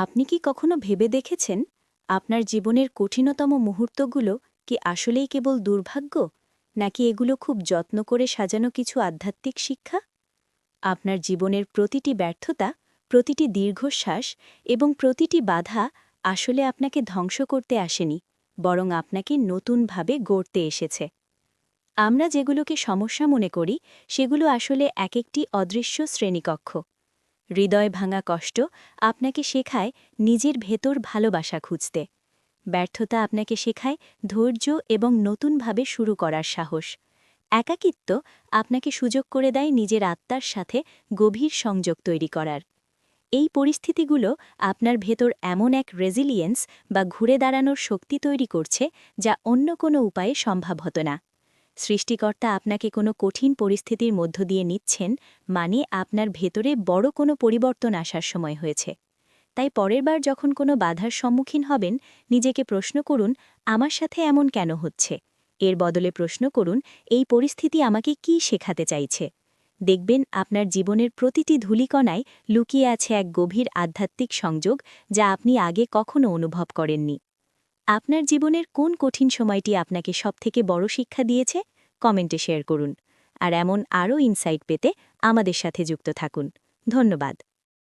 আপনি কি কখনো ভেবে দেখেছেন আপনার জীবনের কঠিনতম মুহূর্তগুলো কি আসলেই কেবল দুর্ভাগ্য, নাকি এগুলো খুব যত্ন করে সাজানো কিছু আধ্যাত্মিক শিক্ষা? আপনার জীবনের প্রতিটি ব্যর্থতা, প্রতিটি দীর্ঘশ্বাস এবং প্রতিটি বাধা আসলে আপনাকে ধ্বংস করতে আসেনি, বরং আপনাকে নতুনভাবে গড়তে এসেছে। আমরা যেগুলোকে সমস্যা মনে করি সেগুলো আসলে এক একটি অদৃশ্য শ্রেণীকক্ষ। হৃদয় ভাঙা কষ্ট আপনাকে শেখায় নিজের ভেতর ভালোবাসা খুঁজতে। ব্যর্থতা আপনাকে শেখায় ধৈর্য এবং নতুনভাবে শুরু করার সাহস। একাকিত্ব আপনাকে সুযোগ করে দেয় নিজের আত্মার সাথে গভীর সংযোগ তৈরি করার। এই পরিস্থিতিগুলো আপনার ভেতর এমন এক রেজিলিয়েন্স বা ঘুরে দাঁড়ানোর শক্তি তৈরি করছে যা অন্য কোনো উপায়ে সম্ভব হতো না। সৃষ্টিকর্তা আপনাকে কোনো কঠিন পরিস্থিতির মধ্য দিয়ে নিচ্ছেন, মানে আপনার ভেতরে বড় কোনো পরিবর্তন আসার সময় হয়েছে। তাই পরের বার যখন কোনো বাধার সম্মুখীন হবেন, নিজেকে প্রশ্ন করুন, আমার সাথে এমন কেন হচ্ছে? এর বদলে প্রশ্ন করুন, এই পরিস্থিতি আমাকে কি শেখাতে চাইছে? দেখবেন আপনার জীবনের প্রতিটি ধূলিকণায় লুকিয়ে আছে এক গভীর আধ্যাত্মিক সংযোগ যা আপনি আগে কখনো অনুভব করেননি। আপনার জীবনের কোন কঠিন সময়টি আপনাকে সবথেকে বড় শিক্ষা দিয়েছে? কমেন্টে শেয়ার করুন। আর এমন আরও ইনসাইট পেতে আমাদের সাথে যুক্ত থাকুন। ধন্যবাদ।